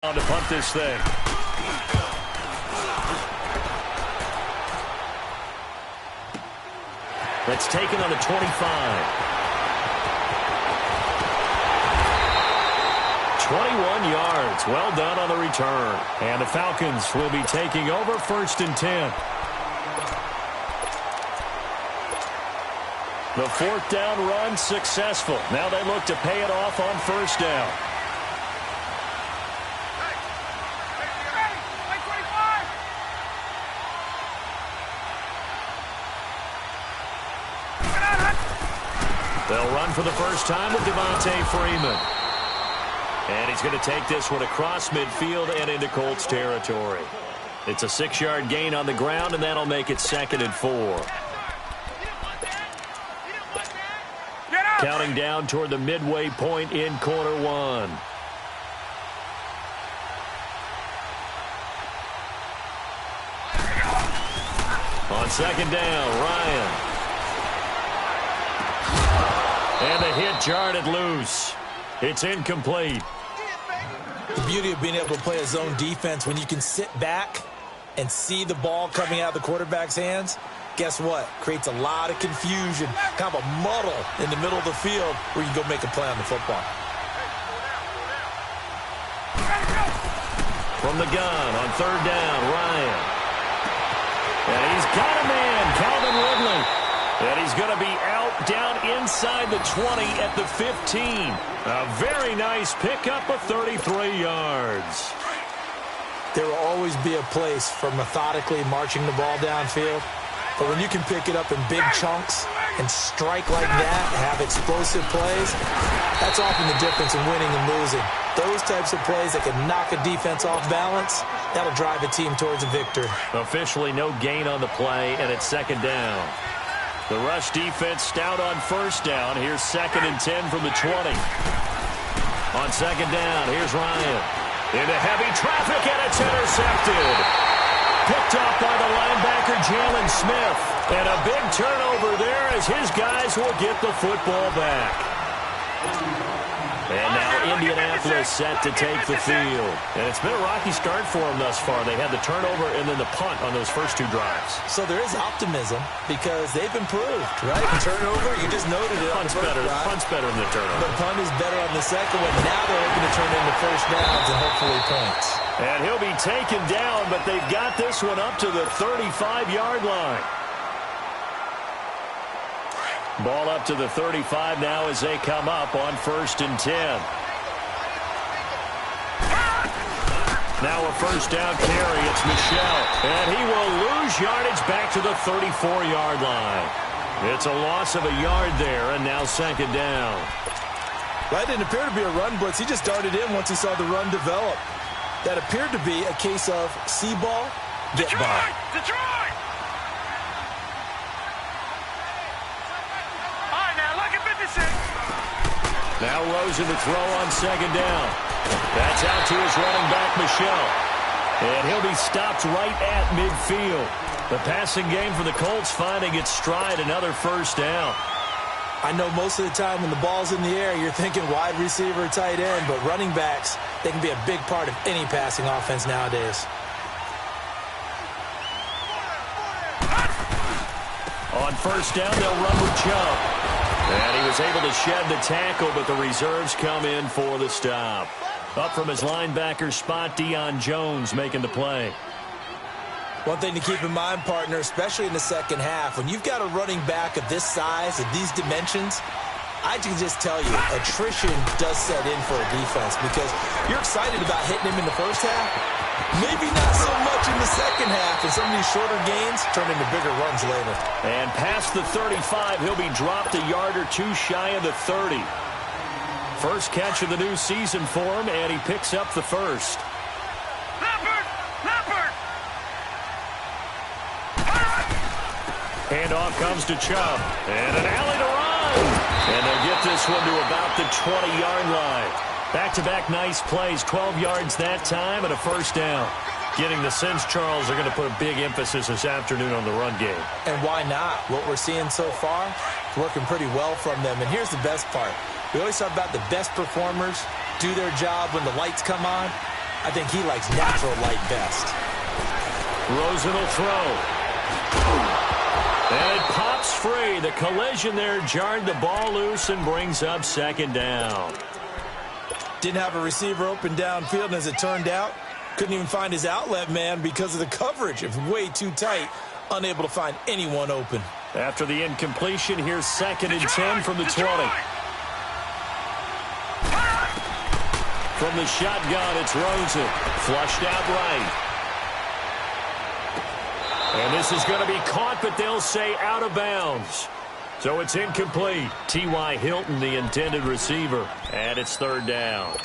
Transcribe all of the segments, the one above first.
To punt this thing. That's taken on the 25. 21 yards. Well done on the return. And the Falcons will be taking over 1st and 10. The 4th down run successful. Now they look to pay it off on 1st down. They'll run for the first time with Devontae Freeman. And he's going to take this one across midfield and into Colts territory. It's a 6-yard gain on the ground, and that'll make it 2nd and 4. Counting down toward the midway point in quarter 1. On 2nd down, Ryan. And the hit jarred it loose. It's incomplete. The beauty of being able to play a zone defense when you can sit back and see the ball coming out of the quarterback's hands, guess what? Creates a lot of confusion, kind of a muddle in the middle of the field where you can go make a play on the football. From the gun on 3rd down, Ryan. And he's got a man, Calvin Ridley. And he's going to be out down inside the 20 at the 15. A very nice pickup of 33 yards. There will always be a place for methodically marching the ball downfield. But when you can pick it up in big chunks and strike like that, have explosive plays, that's often the difference in winning and losing. Those types of plays that can knock a defense off balance, that'll drive a team towards a victory. Officially no gain on the play, and it's 2nd down. The rush defense stout on 1st down. Here's 2nd and 10 from the 20. On 2nd down, here's Ryan. Into heavy traffic, and it's intercepted. Picked off by the linebacker, Jalen Smith. And a big turnover there as his guys will get the football back. And now Indianapolis set to take the field. And it's been a rocky start for them thus far. They had the turnover and then the punt on those first 2 drives. So there is optimism because they've improved, right? The turnover, you just noted it. Punt's better. Punt's better than the turnover. The punt is better on the second one. Now they're hoping to turn into 1st downs and hopefully points. And he'll be taken down, but they've got this one up to the 35-yard line. Ball up to the 35 now as they come up on 1st and 10. Now a 1st down carry. It's Michel. And he will lose yardage back to the 34-yard line. It's a loss of a yard there, and now 2nd down. That didn't appear to be a run blitz. He just darted in once he saw the run develop. That appeared to be a case of see ball, get by. Detroit! Now Rosen to throw on 2nd down. That's out to his running back, Michel. And he'll be stopped right at midfield. The passing game for the Colts finding its stride, another 1st down. I know most of the time when the ball's in the air, you're thinking wide receiver, tight end, but running backs, they can be a big part of any passing offense nowadays. On 1st down, they'll run with Chubb. And he was able to shed the tackle, but the reserves come in for the stop. Up from his linebacker spot, Deion Jones making the play. One thing to keep in mind, partner, especially in the second half, when you've got a running back of this size, of these dimensions, I can just tell you, attrition does set in for a defense because you're excited about hitting him in the first half. Maybe not so much in the second half, and some of these shorter gains turn into bigger runs later. And past the 35, he'll be dropped a yard or 2 shy of the 30. First catch of the new season for him, and he picks up the 1st. Handoff comes to Chubb, and an alley to run. And they'll get this one to about the 20-yard line. Back-to-back nice plays, 12 yards that time, and a 1st down. Getting the sense, Charles, they're going to put a big emphasis this afternoon on the run game. And why not? What we're seeing so far is working pretty well from them. And here's the best part. We always talk about the best performers do their job when the lights come on. I think he likes natural light best. Rosen will throw. And it pops free. The collision there jarred the ball loose and brings up second down. Didn't have a receiver open downfield, and as it turned out, couldn't even find his outlet man because of the coverage. It was way too tight, unable to find anyone open. After the incompletion, here's second and 10 from the 20. From the shotgun, it's Rosen. Flushed out right. And this is going to be caught, but they'll say out of bounds. So it's incomplete. T.Y. Hilton, the intended receiver. And it's third down.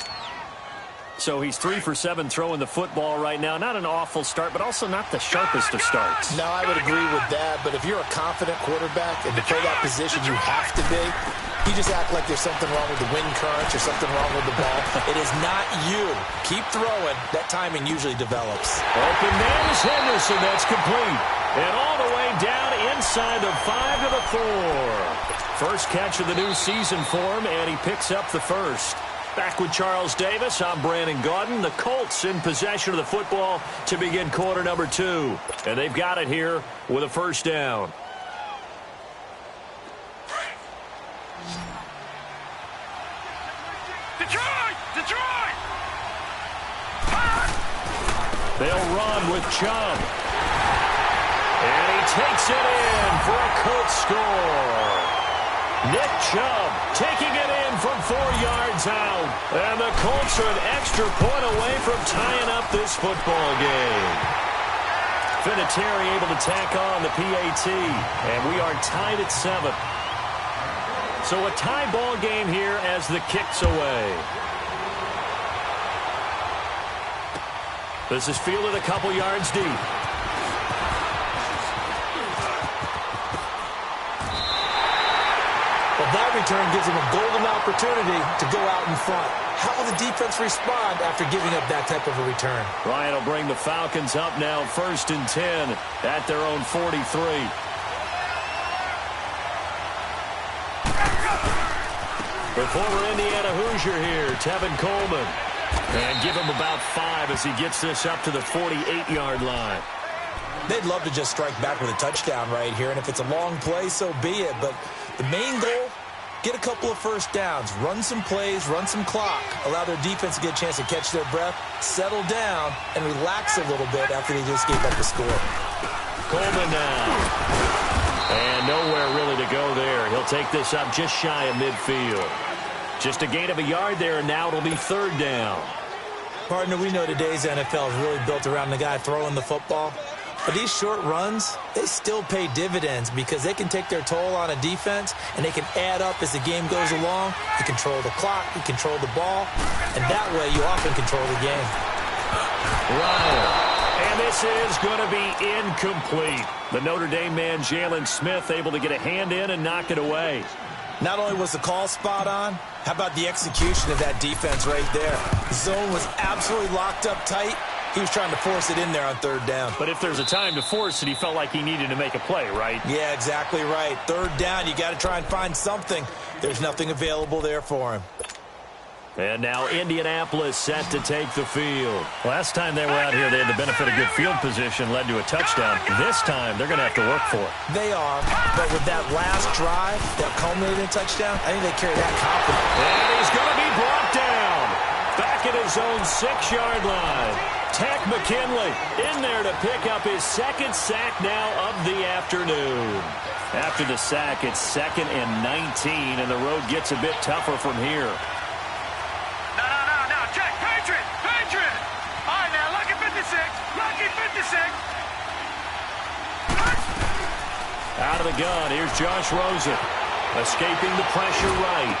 So he's 3 for 7 throwing the football right now. Not an awful start, but also not the sharpest of starts. No, I would agree with that. But if you're a confident quarterback and to play that position, you have to be. You just act like there's something wrong with the wind currents or something wrong with the ball. It is not you. Keep throwing. That timing usually develops. Open man is Henderson. That's complete. And all the way down inside the 5 to the 4. First catch of the new season for him, and he picks up the first. Back with Charles Davis, I'm Brandon Gaudin. The Colts in possession of the football to begin quarter number 2. And they've got it here with a first down. Detroit! They'll run with Chubb. And he takes it in for a Colts score. Nick Chubb taking it in from 4 yards out. And the Colts are an extra point away from tying up this football game. Vinatieri able to tack on the PAT. And we are tied at 7. So a tie ball game here as the kick's away. This is fielded a couple yards deep. Well, that return gives him a golden opportunity to go out in front. How will the defense respond after giving up that type of a return? Ryan will bring the Falcons up now, first and 10 at their own 43. The former Indiana Hoosier here, Tevin Coleman. And give him about 5 as he gets this up to the 48-yard line. They'd love to just strike back with a touchdown right here, and if it's a long play, so be it. But the main goal, get a couple of first downs, run some plays, run some clock, allow their defense to get a chance to catch their breath, settle down, and relax a little bit after they just gave up the score. Coleman now. And nowhere really to go there. He'll take this up just shy of midfield. Just a gain of a yard there, and now it'll be third down. Partner, we know today's NFL is really built around the guy throwing the football. But these short runs, they still pay dividends because they can take their toll on a defense, and they can add up as the game goes along. You control the clock, you control the ball, and that way you often control the game. Ryan. And this is going to be incomplete. The Notre Dame man, Jalen Smith, able to get a hand in and knock it away. Not only was the call spot on, how about the execution of that defense right there? The zone was absolutely locked up tight. He was trying to force it in there on third down. But if there's a time to force it, he felt like he needed to make a play, right? Yeah, exactly right. Third down, you got to try and find something. There's nothing available there for him. And now Indianapolis set to take the field. Last time they were out here, they had the benefit of good field position, led to a touchdown. This time, they're going to have to work for it. They are, but with that last drive that culminated in a touchdown, I think they carry that confidence. And he's going to be brought down. Back at his own 6-yard line. Takk McKinley in there to pick up his second sack now of the afternoon. After the sack, it's 2nd and 19, and the road gets a bit tougher from here. No, check, Patriot! All right, now, lucky 56! Out of the gun, here's Josh Rosen. Escaping the pressure right.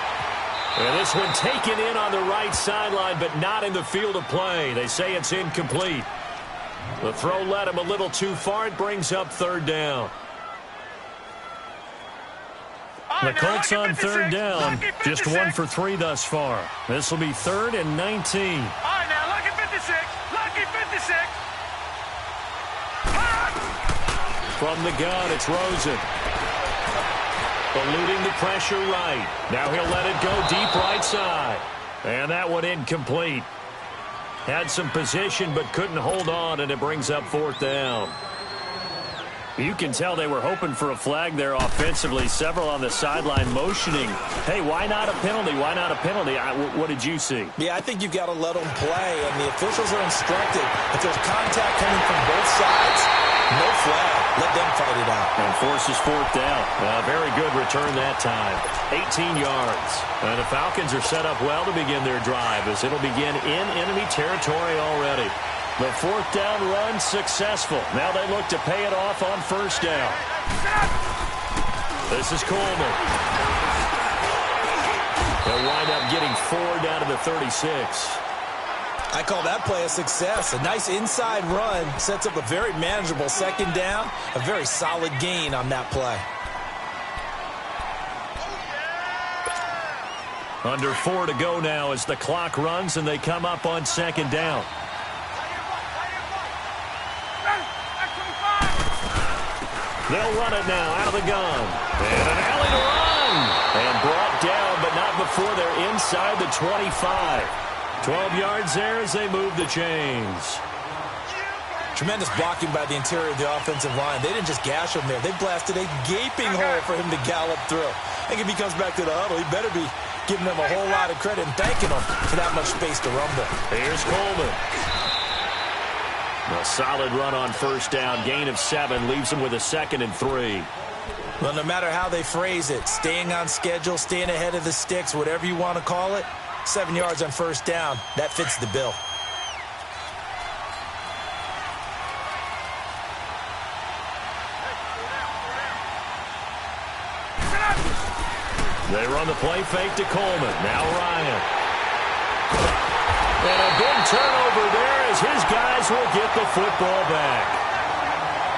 And this one taken in on the right sideline, but not in the field of play. They say it's incomplete. The throw led him a little too far. It brings up third down. The Colts on third down, just 1 for 3 thus far. This will be 3rd and 19. All right, now, lucky 56! From the gun, it's Rosen. Eluding the pressure right. Now he'll let it go deep right side. And that one incomplete. Had some position but couldn't hold on, and it brings up 4th down. You can tell they were hoping for a flag there offensively. Several on the sideline motioning, hey, why not a penalty? Why not a penalty? What did you see? Yeah, I think you've got to let them play, and the officials are instructed. If there's contact coming from both sides, no flag. Let them fight it out. And forces 4th down. Very good return that time. 18 yards. And the Falcons are set up well to begin their drive as it'll begin in enemy territory already. The 4th down run successful. Now they look to pay it off on 1st down. This is Coleman. They'll wind up getting 4 down to the 36. I call that play a success. A nice inside run sets up a very manageable 2nd down. A very solid gain on that play. Under 4 to go now as the clock runs and they come up on 2nd down. They'll run it now out of the gun. And an alley to run. And brought down, but not before they're inside the 25. 12 yards there as they move the chains. Tremendous blocking by the interior of the offensive line. They didn't just gash him there. They blasted a gaping hole for him to gallop through. I think if he comes back to the huddle, he better be giving them a whole lot of credit and thanking them for that much space to rumble. Here's Coleman. A solid run on 1st down. Gain of 7 leaves them with a 2nd and 3. Well, no matter how they phrase it, staying on schedule, staying ahead of the sticks, whatever you want to call it, 7 yards on 1st down, that fits the bill. They run the play fake to Coleman. Now Ryan. And a big turnover there as his guys will get the football back.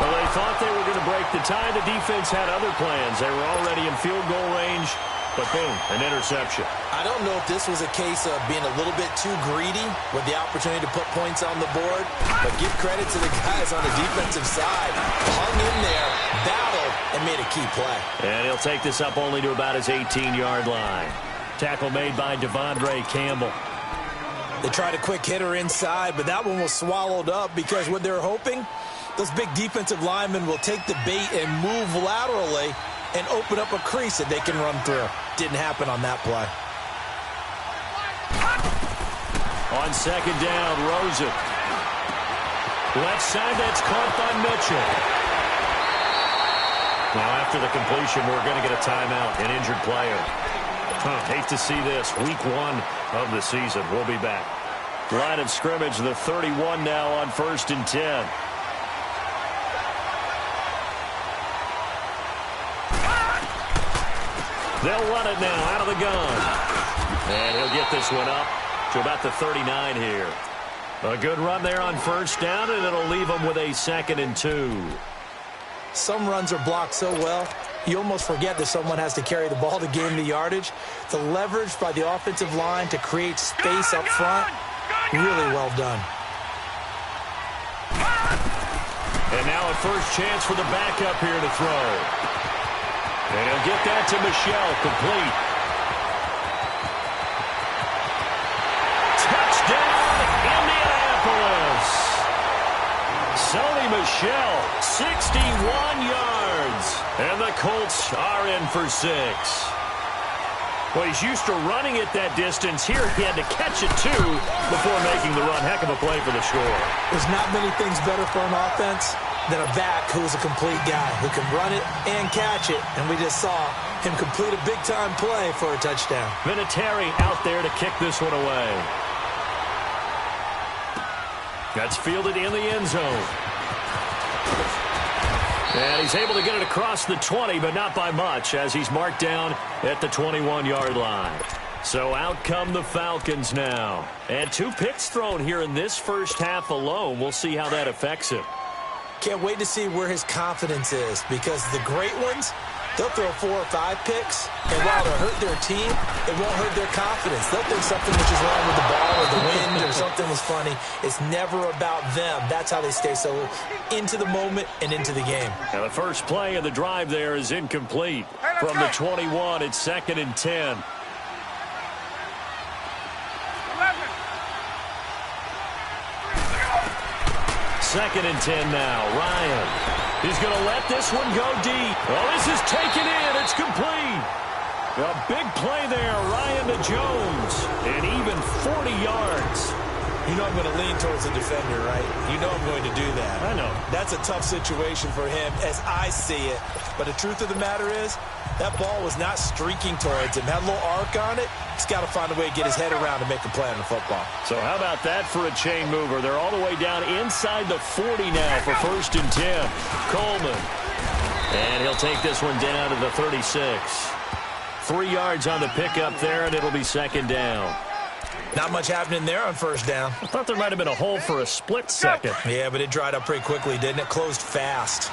Well, they thought they were going to break the tie. The defense had other plans. They were already in field goal range, but boom, an interception. I don't know if this was a case of being a little bit too greedy with the opportunity to put points on the board, but give credit to the guys on the defensive side. Hung in there, battled, and made a key play. And he'll take this up only to about his 18-yard line. Tackle made by Devondre Campbell. They tried a quick hitter inside, but that one was swallowed up because what they're hoping, those big defensive linemen will take the bait and move laterally and open up a crease that they can run through. Didn't happen on that play. On 2nd down, Rosen. Left side, that's caught by Mitchell. Now after the completion, we're going to get a timeout, an injured player. Hate to see this. Week 1 of the season. We'll be back. Line of scrimmage, the 31 now on 1st and 10. They'll run it now out of the gun. And he'll get this one up to about the 39 here. A good run there on 1st down, and it'll leave them with a 2nd and 2. Some runs are blocked so well, you almost forget that someone has to carry the ball to gain the yardage. The leverage by the offensive line to create space up front, really well done. And now a first chance for the backup here to throw. And he'll get that to Michel, complete. Touchdown, Indianapolis. Sony Michel, 61 yards. And the Colts are in for 6. Well, he's used to running it that distance. Here he had to catch it, too, before making the run. Heck of a play for the score. There's not many things better for an offense than a back who is a complete guy who can run it and catch it. And we just saw him complete a big-time play for a touchdown. Vinatieri out there to kick this one away. That's fielded in the end zone. And he's able to get it across the 20, but not by much, as he's marked down at the 21-yard line. So out come the Falcons now. And 2 picks thrown here in this first half alone. We'll see how that affects him. Can't wait to see where his confidence is, because the great ones, they'll throw 4 or 5 picks, and while it'll hurt their team, it won't hurt their confidence. They'll think something was just wrong with the ball or the wind or something was funny. It's never about them. That's how they stay so into the moment and into the game. And the first play of the drive there is incomplete. From the 21, it's 2nd and 10. 2nd and 10 now. Ryan. He's going to let this one go deep. Oh, this is taken in. It's complete. A big play there, Ryan to Jones. And even 40 yards. You know I'm going to lean towards the defender, right? You know I'm going to do that. I know. That's a tough situation for him as I see it. But the truth of the matter is, that ball was not streaking towards him. Had a little arc on it. He's got to find a way to get his head around and make a play on the football. So how about that for a chain mover? They're all the way down inside the 40 now for 1st and 10. Coleman. And he'll take this one down to the 36. 3 yards on the pickup there, and it'll be 2nd down. Not much happening there on 1st down. I thought there might have been a hole for a split second. Yeah, but it dried up pretty quickly, didn't it? Closed fast.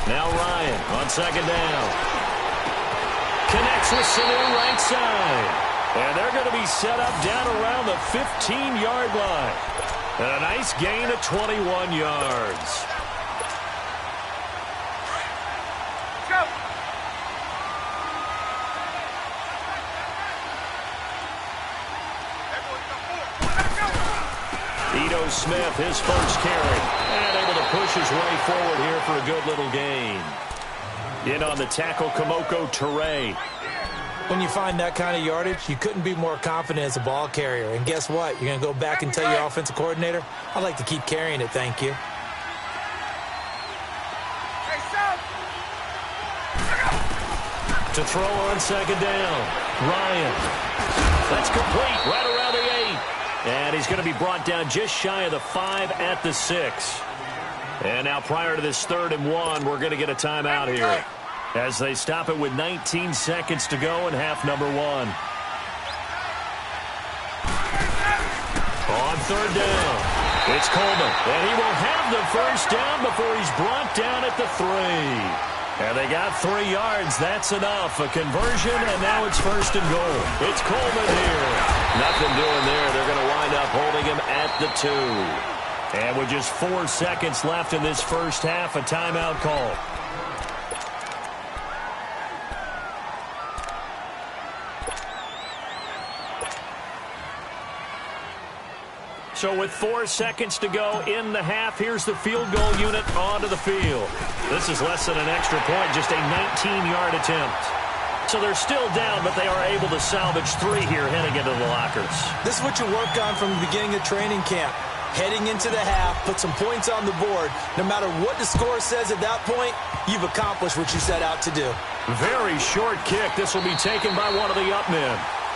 Now Ryan on 2nd down. Connects with Sanu right side. And they're going to be set up down around the 15-yard line. And a nice gain of 21 yards. Ito Smith, his first carry, and able to push his way forward here for a good little gain. In on the tackle, Kamoko Toure. When you find that kind of yardage, you couldn't be more confident as a ball carrier. And guess what? You're going to go back and tell your offensive coordinator, I'd like to keep carrying it, thank you. To throw on 2nd down, Ryan. That's complete, right around the 8. And he's going to be brought down just shy of the 5 at the 6. And now prior to this 3rd and 1, we're going to get a timeout here as they stop it with 19 seconds to go in half number 1. On 3rd down, it's Coleman. And he will have the 1st down before he's brought down at the 3. And they got 3 yards. That's enough. A conversion, and now it's 1st and goal. It's Coleman here. Nothing doing there. They're going to wind up holding him at the 2. And with just 4 seconds left in this first half, a timeout call. So with 4 seconds to go in the half, here's the field goal unit onto the field. This is less than an extra point, just a 19-yard attempt. So they're still down, but they are able to salvage 3 here heading into the lockers. This is what you work on from the beginning of training camp. Heading into the half, put some points on the board. No matter what the score says at that point, you've accomplished what you set out to do. Very short kick. This will be taken by one of the up men.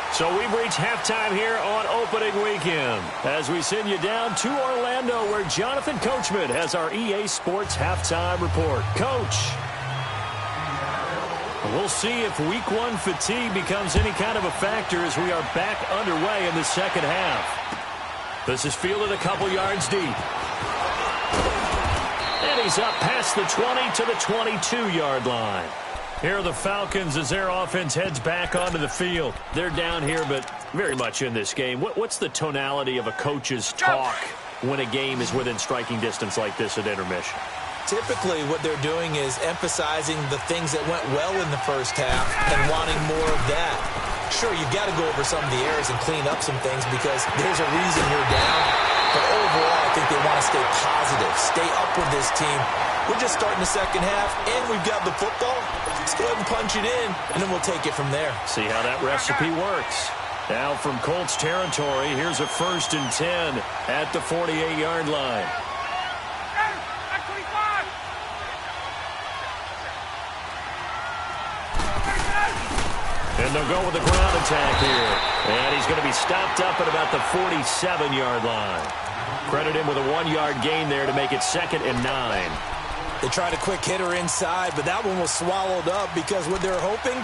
So we've reached halftime here on opening weekend as we send you down to Orlando where Jonathan Coachman has our EA Sports halftime report. Coach, we'll see if week 1 fatigue becomes any kind of a factor as we are back underway in the second half. This is fielded a couple yards deep. And he's up past the 20 to the 22-yard line. Here are the Falcons as their offense heads back onto the field. They're down here, but very much in this game. What's the tonality of a coach's talk when a game is within striking distance like this at intermission? Typically, what they're doing is emphasizing the things that went well in the first half and wanting more of that. Sure, you've got to go over some of the errors and clean up some things because there's a reason you're down. But overall, I think they want to stay positive, stay up with this team. We're just starting the second half, and we've got the football. Let's go ahead and punch it in, and then we'll take it from there. See how that recipe works. Now from Colts territory, here's a 1st and 10 at the 48-yard line. And they'll go with the ground attack here. And he's going to be stopped up at about the 47-yard line. Credit him with a 1-yard gain there to make it 2nd and 9. They tried a quick hitter inside, but that one was swallowed up because what they're hoping,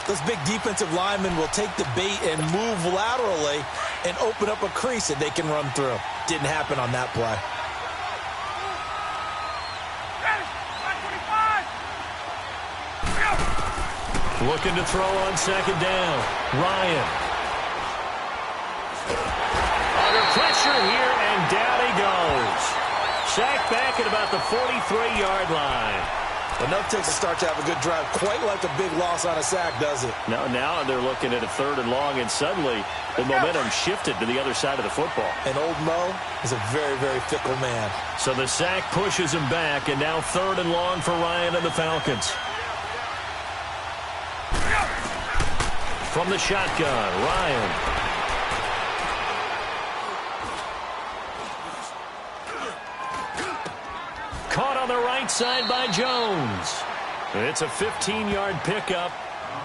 those big defensive linemen will take the bait and move laterally and open up a crease that they can run through. Didn't happen on that play. Looking to throw on 2nd down. Ryan. Under pressure here, and down he goes. Sacked back at about the 43-yard line. Enough takes a start to have a good drive. Quite like a big loss on a sack, does it? Now they're looking at a 3rd and long, and suddenly the momentum shifted to the other side of the football. And old Mo is a very, very fickle man. So the sack pushes him back, and now 3rd and long for Ryan and the Falcons. From the shotgun, Ryan. Caught on the right side by Jones. It's a 15-yard pickup,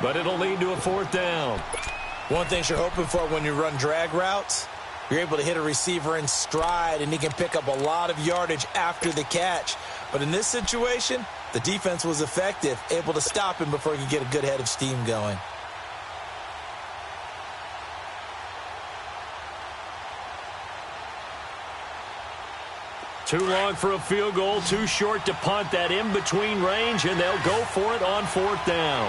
but it'll lead to a 4th down. One thing you're hoping for when you run drag routes, you're able to hit a receiver in stride, and he can pick up a lot of yardage after the catch. But in this situation, the defense was effective, able to stop him before he could get a good head of steam going. Too long for a field goal, too short to punt. That in-between range, and they'll go for it on 4th down.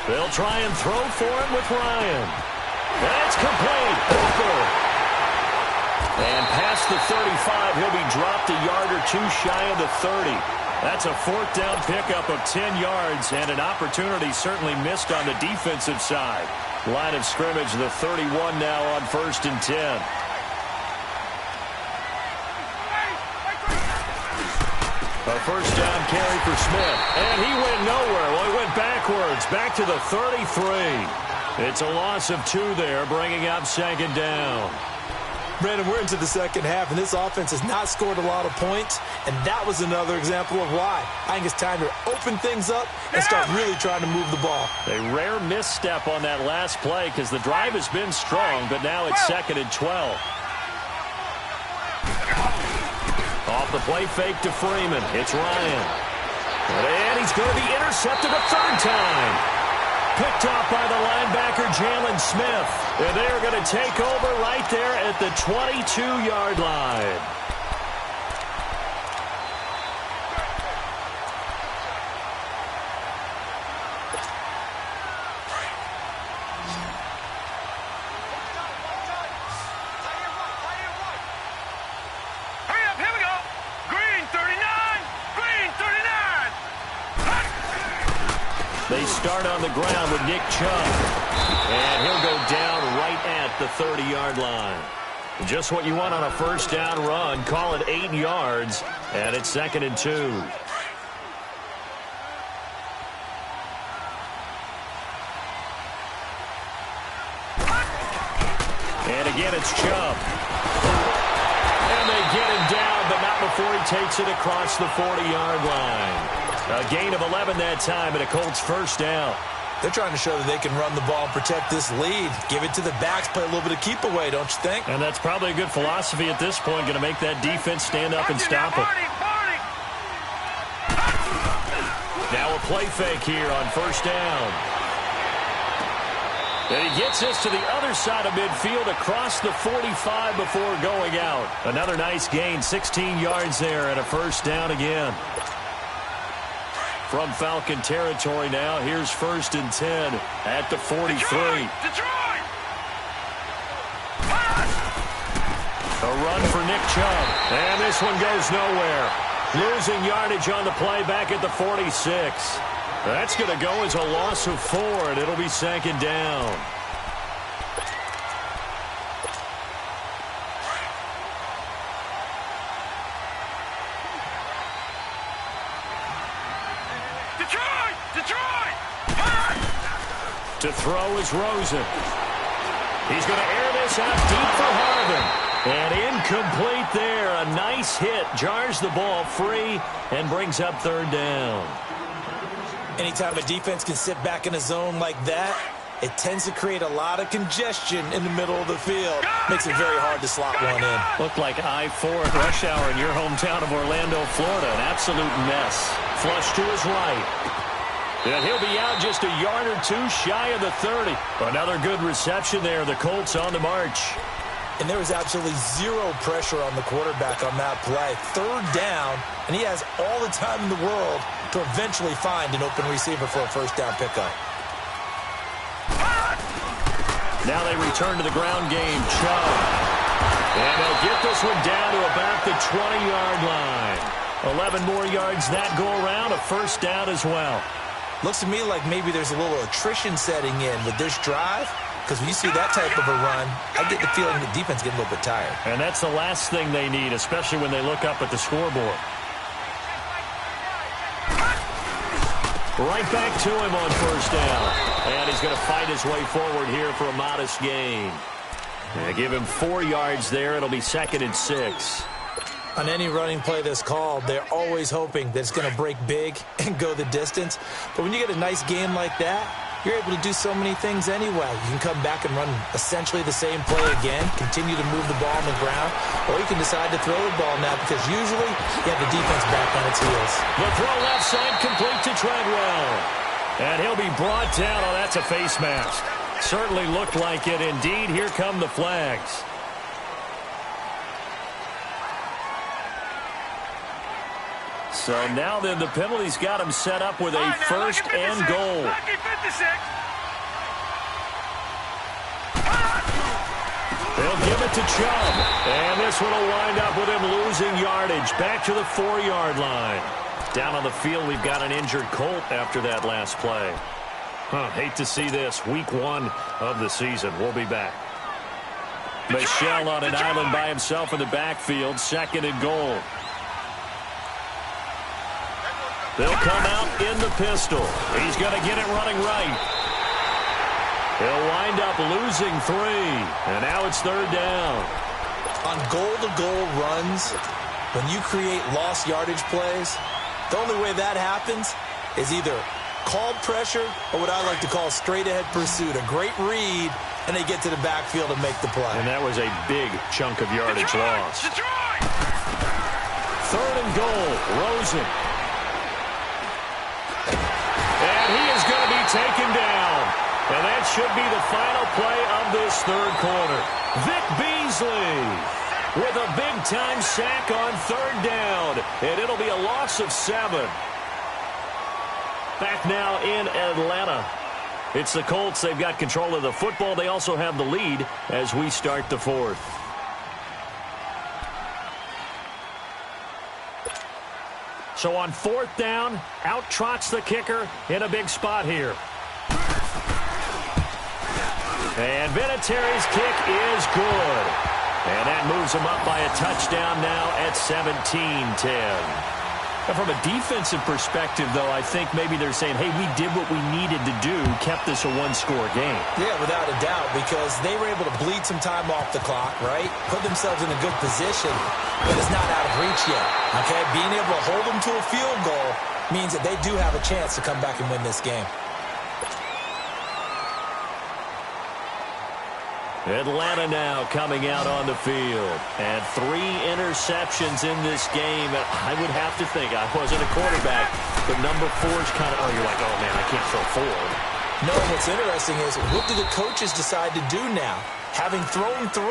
They'll try and throw for it with Ryan. That's complete. Hooper. And past the 35, he'll be dropped a yard or two shy of the 30. That's a 4th down pickup of 10 yards, and an opportunity certainly missed on the defensive side. Line of scrimmage, the 31 now on 1st and 10. A 1st down carry for Smith. And he went nowhere. Well, he went backwards, back to the 33. It's a loss of 2 there, bringing up 2nd down. Brandon, we're into the second half, and this offense has not scored a lot of points, and that was another example of why. I think it's time to open things up and start really trying to move the ball. A rare misstep on that last play because the drive has been strong, but now it's 2nd and 12. Off the play fake to Freeman. It's Ryan. And he's going to be intercepted a 3rd time. Picked off by the linebacker, Jalen Smith. And they're going to take over right there at the 22-yard line. Hurry up, here we go. Green 39. Green 39. They start on the ground with Nick Chubb. And he'll go down right at the 30-yard line. Just what you want on a 1st down run. Call it 8 yards. And it's 2nd and 2. And again, it's Chubb. And they get him down, but not before he takes it across the 40-yard line. A gain of 11 that time, and a Colts 1st down. They're trying to show that they can run the ball and protect this lead. Give it to the backs, play a little bit of keep away, don't you think? And that's probably a good philosophy at this point, going to make that defense stand up and stop it. Now a play fake here on 1st down. And he gets this to the other side of midfield across the 45 before going out. Another nice gain, 16 yards there, and a 1st down again. From Falcon territory now, here's 1st and 10 at the 43. Detroit! A run for Nick Chubb. And this one goes nowhere. Losing yardage on the play back at the 46. That's going to go as a loss of 4, and it'll be 2nd down. Detroit! To throw is Rosen. He's going to air this out deep for Harvin. And incomplete there. A nice hit. Jars the ball free and brings up 3rd down. Anytime a defense can sit back in a zone like that, it tends to create a lot of congestion in the middle of the field. Makes it very hard to slot one in. Looked like I-4 at rush hour in your hometown of Orlando, Florida. An absolute mess. Flush to his right. And he'll be out just a yard or two shy of the 30. Another good reception there. The Colts on the march. And there was absolutely zero pressure on the quarterback on that play. 3rd down, and he has all the time in the world to eventually find an open receiver for a 1st down pickup. Now they return to the ground game. Chubb. And they'll get this one down to about the 20-yard line. 11 more yards that go around, a first down as well. Looks to me like maybe there's a little attrition setting in with this drive, because when you see that type of a run, I get the feeling the defense getting a little bit tired. And that's the last thing they need, especially when they look up at the scoreboard. Right back to him on first down. And he's going to fight his way forward here for a modest gain. Give him 4 yards there. It'll be 2nd and 6. On any running play that's called, they're always hoping that it's going to break big and go the distance. But when you get a nice game like that, you're able to do so many things anyway. You can come back and run essentially the same play again, continue to move the ball on the ground, or you can decide to throw the ball now because usually you have the defense back on its heels. The throw left side complete to Treadwell. And he'll be brought down. Oh, that's a face mask. Certainly looked like it. Indeed, here come the flags. So now then the penalty's got him set up with a first and goal. They'll give it to Chubb. And this one will wind up with him losing yardage. Back to the 4-yard line. Down on the field, we've got an injured Colt after that last play. Hate to see this. Week 1 of the season. We'll be back. Michelle on an island by himself in the backfield. 2nd and goal. They'll come out in the pistol. He's going to get it running right. He'll wind up losing 3. And now it's 3rd down. On goal-to-goal runs, when you create lost yardage plays, the only way that happens is either called pressure or what I like to call straight-ahead pursuit. A great read, and they get to the backfield and make the play. And that was a big chunk of yardage lost. 3rd and goal. Rosen. And he is going to be taken down. And that should be the final play of this 3rd quarter. Vic Beasley with a big-time sack on 3rd down. And it'll be a loss of 7. Back now in Atlanta. It's the Colts. They've got control of the football. They also have the lead as we start the 4th. So on 4th down, out trots the kicker in a big spot here. And Vinatieri's kick is good. And that moves him up by a touchdown now at 17-10. And from a defensive perspective, though, I think maybe they're saying, hey, we did what we needed to do, kept this a 1-score game. Yeah, without a doubt, because they were able to bleed some time off the clock, right? Put themselves in a good position, but it's not out of reach yet, okay? Being able to hold them to a field goal means that they do have a chance to come back and win this game. Atlanta now coming out on the field. And 3 interceptions in this game. I would have to think, I wasn't a quarterback, but number 4 is kind of, you're like, oh, man, I can't throw 4. No, what's interesting is, what do the coaches decide to do now? Having thrown 3,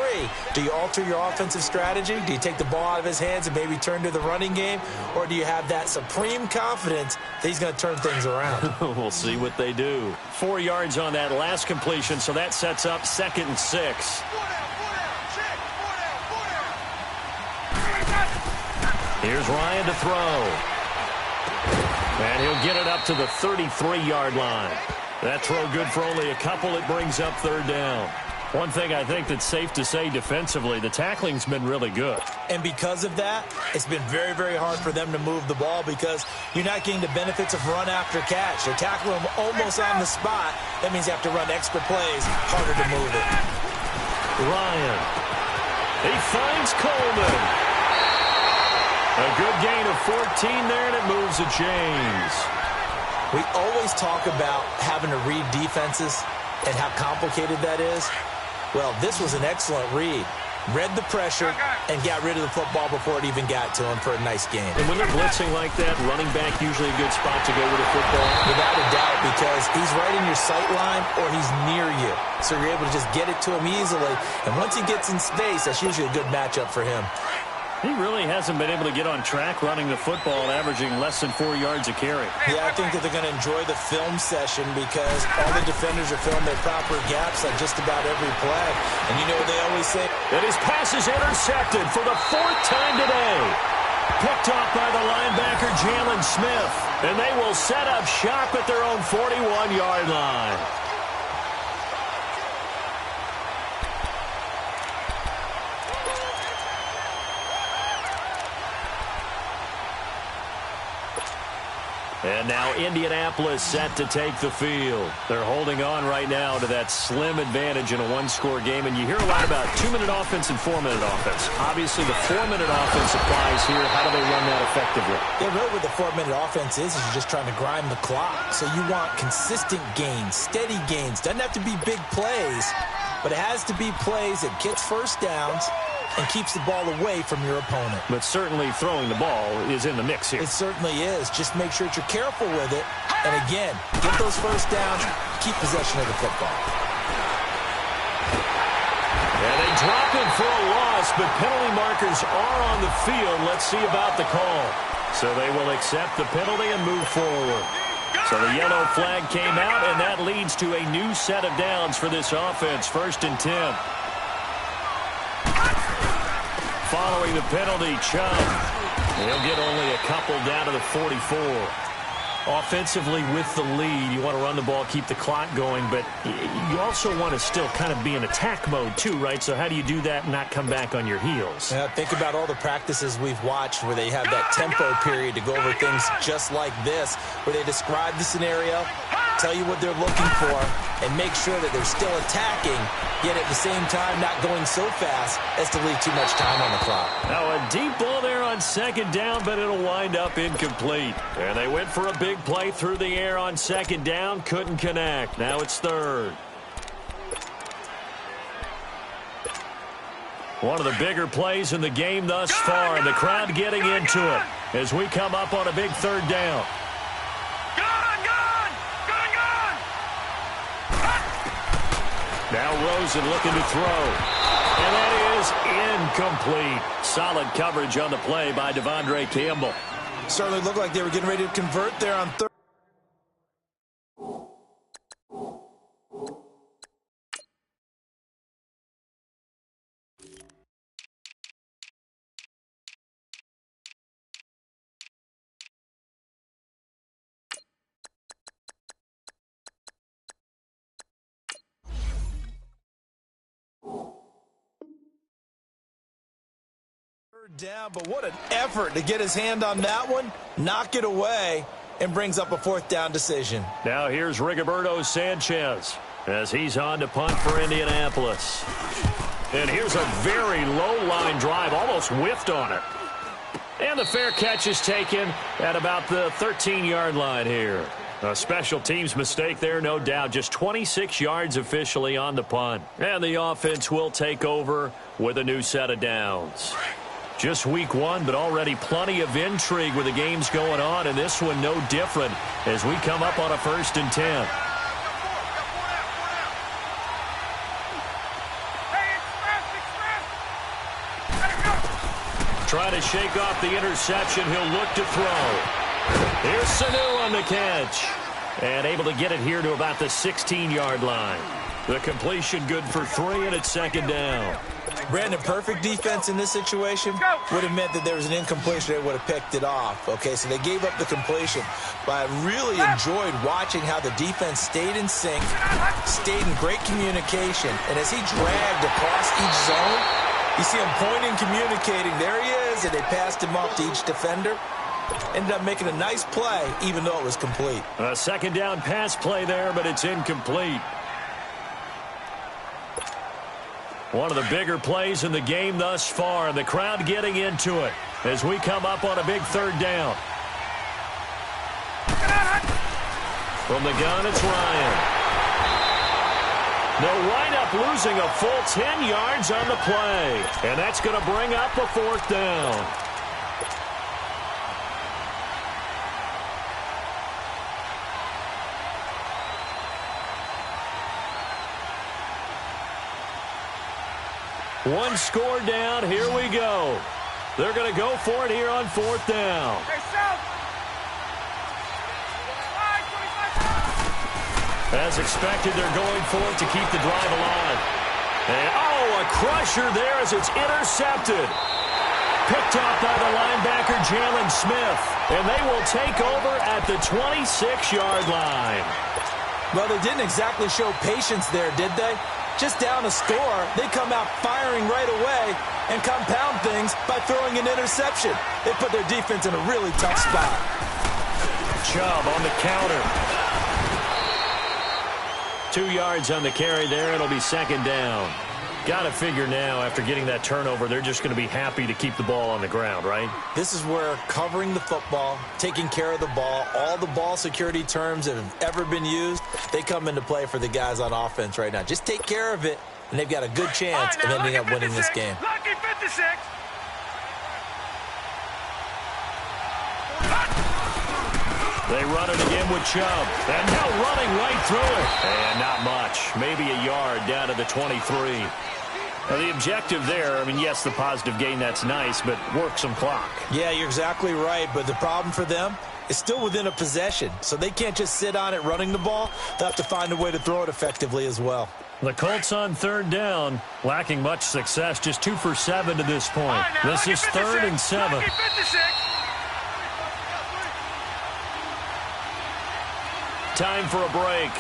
do you alter your offensive strategy? Do you take the ball out of his hands and maybe turn to the running game? Or do you have that supreme confidence that he's going to turn things around? We'll see what they do. 4 yards on that last completion, so that sets up 2nd and 6. Here's Ryan to throw. And he'll get it up to the 33-yard line. That throw good for only a couple. It brings up 3rd down. One thing I think that's safe to say defensively, the tackling's been really good. And because of that, it's been very, very hard for them to move the ball because you're not getting the benefits of run after catch. They're tackling them almost on the spot. That means you have to run extra plays, harder to move it. Ryan. He finds Coleman. A good gain of 14 there, and it moves to James. We always talk about having to read defenses and how complicated that is. Well, this was an excellent read. Read the pressure and got rid of the football before it even got to him for a nice game. And when they're blitzing like that, running back usually a good spot to go with the football. Without a doubt, because he's right in your sight line or he's near you. So you're able to just get it to him easily. And once he gets in space, that's usually a good matchup for him. He really hasn't been able to get on track running the football, averaging less than 4 yards a carry. Yeah, I think that they're going to enjoy the film session because all the defenders are filling their proper gaps on just about every play. And you know what they always say? And his pass is intercepted for the 4th time today. Picked off by the linebacker, Jalen Smith. And they will set up shop at their own 41-yard line. And now Indianapolis set to take the field. They're holding on right now to that slim advantage in a one-score game. And you hear a lot about 2-minute offense and 4-minute offense. Obviously, the 4-minute offense applies here. How do they run that effectively? Yeah, really what the 4-minute offense is you're just trying to grind the clock. So you want consistent gains, steady gains. Doesn't have to be big plays, but it has to be plays that gets first downs and keeps the ball away from your opponent. But certainly throwing the ball is in the mix here. It certainly is. Just make sure that you're careful with it. And again, get those first downs, keep possession of the football. And they drop it for a loss, but penalty markers are on the field. Let's see about the call. So they will accept the penalty and move forward. So the yellow flag came out, and that leads to a new set of downs for this offense. 1st and 10. Following the penalty, Chubb. He'll get only a couple down to the 44. Offensively with the lead, you want to run the ball, keep the clock going, but you also want to still kind of be in attack mode too, right? So how do you do that and not come back on your heels? Yeah, think about all the practices we've watched where they have that tempo period to go over things just like this, where they describe the scenario, tell you what they're looking for, and make sure that they're still attacking, yet at the same time not going so fast as to leave too much time on the clock. Now a deep ball there on 2nd down, but it'll wind up incomplete. And they went for a big play through the air on 2nd down, couldn't connect. Now it's 3rd. One of the bigger plays in the game thus far, and the crowd getting into it as we come up on a big 3rd down. Now Rosen looking to throw. And that is incomplete. Solid coverage on the play by Devondre Campbell. Certainly looked like they were getting ready to convert there on 3rd. Down, but what an effort to get his hand on that one, knock it away, and brings up a 4th down decision. Now here's Rigoberto Sanchez as he's on to punt for Indianapolis. And here's a very low line drive, almost whiffed on it. And the fair catch is taken at about the 13-yard line here. A special teams mistake there, no doubt. Just 26 yards officially on the punt. And the offense will take over with a new set of downs. Just week 1, but already plenty of intrigue with the games going on, and this one no different as we come up on a 1st and 10. Trying to shake off the interception. He'll look to throw. Here's Sanu on the catch. And able to get it here to about the 16-yard line. The completion good for 3, and it's 2nd down. Brandon, perfect defense in this situation would have meant that there was an incompletion. They would have picked it off. Okay, so they gave up the completion. But I really enjoyed watching how the defense stayed in sync, stayed in great communication. And as he dragged across each zone, you see him pointing, communicating. There he is, and they passed him off to each defender. Ended up making a nice play, even though it was complete. A 2nd down pass play there, but it's incomplete. One of the bigger plays in the game thus far, and the crowd getting into it as we come up on a big 3rd down. From the gun, it's Ryan. They'll wind up losing a full 10 yards on the play, and that's going to bring up a 4th down. One score down. Here we go. They're going to go for it here on 4th down. As expected, they're going for it to keep the drive alive. And, a crusher there as it's intercepted. Picked off by the linebacker, Jalen Smith. And they will take over at the 26-yard line. Well, they didn't exactly show patience there, did they? Just down a score, they come out firing right away and compound things by throwing an interception. They put their defense in a really tough spot. Chubb on the counter. 2 yards on the carry there. It'll be 2nd down. Got to figure now, after getting that turnover, they're just going to be happy to keep the ball on the ground, right? This is where covering the football, taking care of the ball, all the ball security terms that have ever been used, they come into play for the guys on offense right now. Just take care of it, and they've got a good chance of ending up winning this game. Lucky 56. They run it again with Chubb. And now running right through it. And not much. Maybe a yard down to the 23. Now, the objective there, I mean, yes, the positive gain, that's nice, but work some clock. Yeah, you're exactly right, but the problem for them is still within a possession, so they can't just sit on it running the ball. They'll have to find a way to throw it effectively as well. The Colts on 3rd down, lacking much success, just 2 for 7 to this point. Right, now, this is 3rd and 7. Time for a break.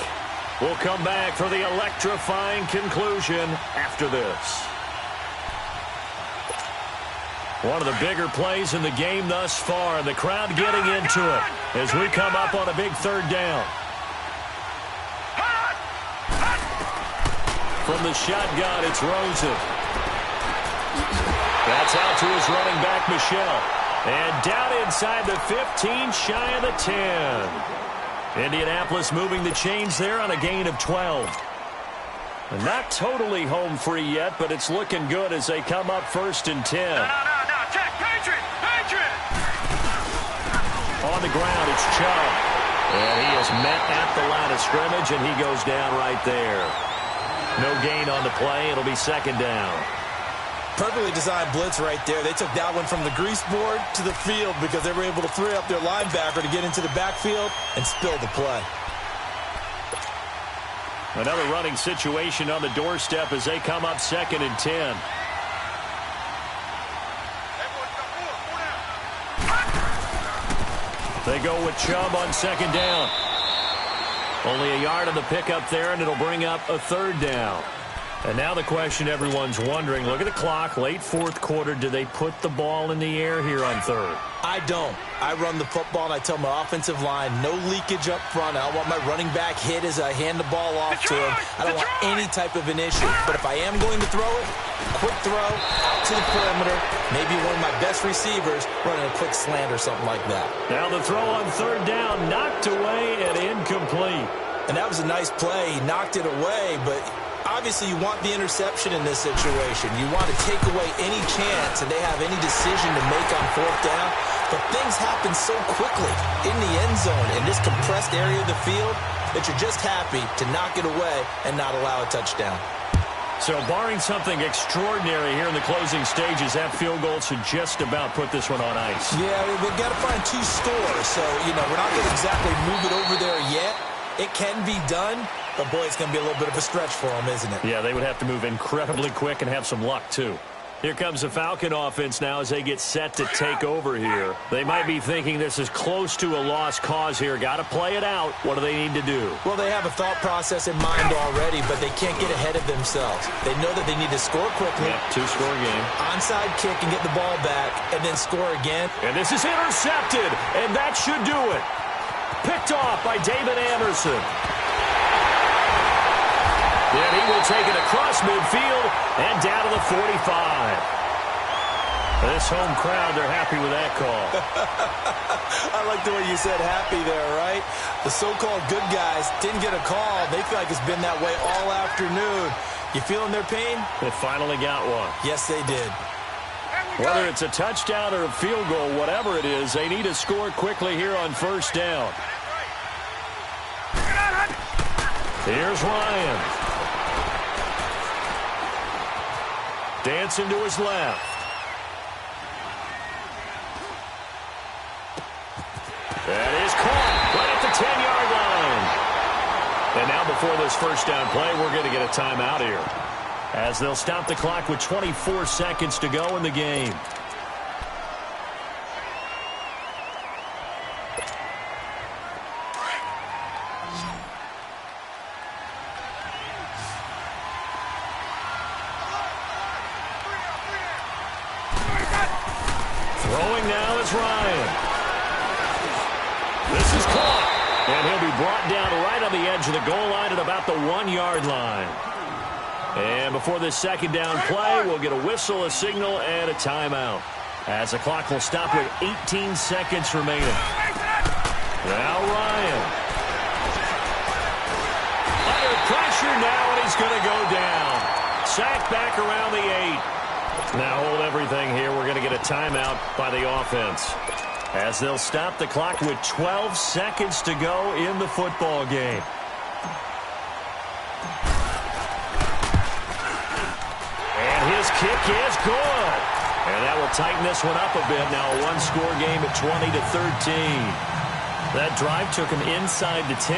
We'll come back for the electrifying conclusion after this. One of the bigger plays in the game thus far. The crowd getting into it as we come up on a big 3rd down. From the shotgun, it's Rosen. That's out to his running back, Michelle. And down inside the 15, shy of the 10. Indianapolis moving the chains there on a gain of 12. And not totally home free yet, but it's looking good as they come up 1st and 10. No. Check. Patriot. On the ground, it's Chubb. And he is met at the line of scrimmage, and he goes down right there. No gain on the play. It'll be 2nd down. Perfectly designed blitz right there. They took that one from the grease board to the field because they were able to free up their linebacker to get into the backfield and spill the play. Another running situation on the doorstep as they come up 2nd and 10. They go with Chubb on 2nd down. Only a yard on the pickup there, and it'll bring up a 3rd down. And now the question everyone's wondering, look at the clock, late 4th quarter, do they put the ball in the air here on 3rd? I don't. I run the football, and I tell my offensive line, no leakage up front. I don't want my running back hit as I hand the ball off to him. I don't want any type of an issue. But if I am going to throw it, quick throw, out to the perimeter, maybe one of my best receivers running a quick slant or something like that. Now the throw on 3rd down, knocked away and incomplete. And that was a nice play. He knocked it away, but obviously you want the interception in this situation. You want to take away any chance and they have any decision to make on 4th down. But things happen so quickly in the end zone in this compressed area of the field that you're just happy to knock it away and not allow a touchdown. So barring something extraordinary here in the closing stages, that field goal should just about put this one on ice. Yeah, they've got to find 2 scores. So, we're not going to exactly move it over there yet. It can be done, but boy, it's going to be a little bit of a stretch for them, isn't it? Yeah, they would have to move incredibly quick and have some luck, too. Here comes the Falcon offense now as they get set to take over here. They might be thinking this is close to a lost cause here. Got to play it out. What do they need to do? Well, they have a thought process in mind already, but they can't get ahead of themselves. They know that they need to score quickly. Yeah, 2-score game. Onside kick and get the ball back, and then score again. And this is intercepted, and that should do it. Picked off by David Anderson. And he will take it across midfield and down to the 45. This home crowd, they're happy with that call. I like the way you said happy there, right? The so-called good guys didn't get a call. They feel like it's been that way all afternoon. You feeling their pain? They finally got one. Yes, they did. Whether it's a touchdown or a field goal, whatever it is, they need to score quickly here on 1st down. Here's Ryan. Dancing to his left. And now before this first down play, we're going to get a timeout here, as they'll stop the clock with 24 seconds to go in the game. Throwing now is Ryan. This is caught. And he'll be brought down right on the edge of the goal line at about the 1-yard line. And before this second down play, we'll get a whistle, a signal, and a timeout, as the clock will stop with 18 seconds remaining. Now Ryan. Under pressure now, and he's going to go down. Sacked back around the 8. Now hold everything here. We're going to get a timeout by the offense, as they'll stop the clock with 12 seconds to go in the football game. And his kick is good. And that will tighten this one up a bit. Now a one-score game at 20-13. That drive took him inside the 10.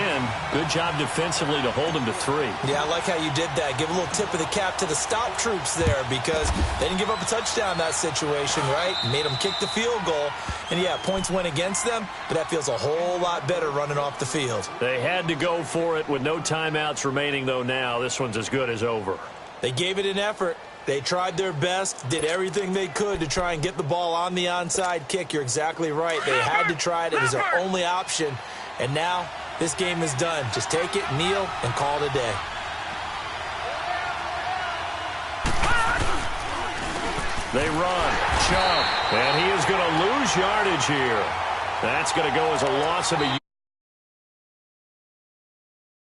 Good job defensively to hold him to 3. Yeah, I like how you did that. Give a little tip of the cap to the stop troops there, because they didn't give up a touchdown in that situation, right? Made them kick the field goal. And, yeah, points went against them, but that feels a whole lot better running off the field. They had to go for it with no timeouts remaining, though, now. This one's as good as over. They gave it an effort. They tried their best, did everything they could to try and get the ball on the onside kick. You're exactly right. They had to try it. It was their only option. And now this game is done. Just take it, kneel, and call it a day. They run, jump, and he is going to lose yardage here. That's going to go as a loss of a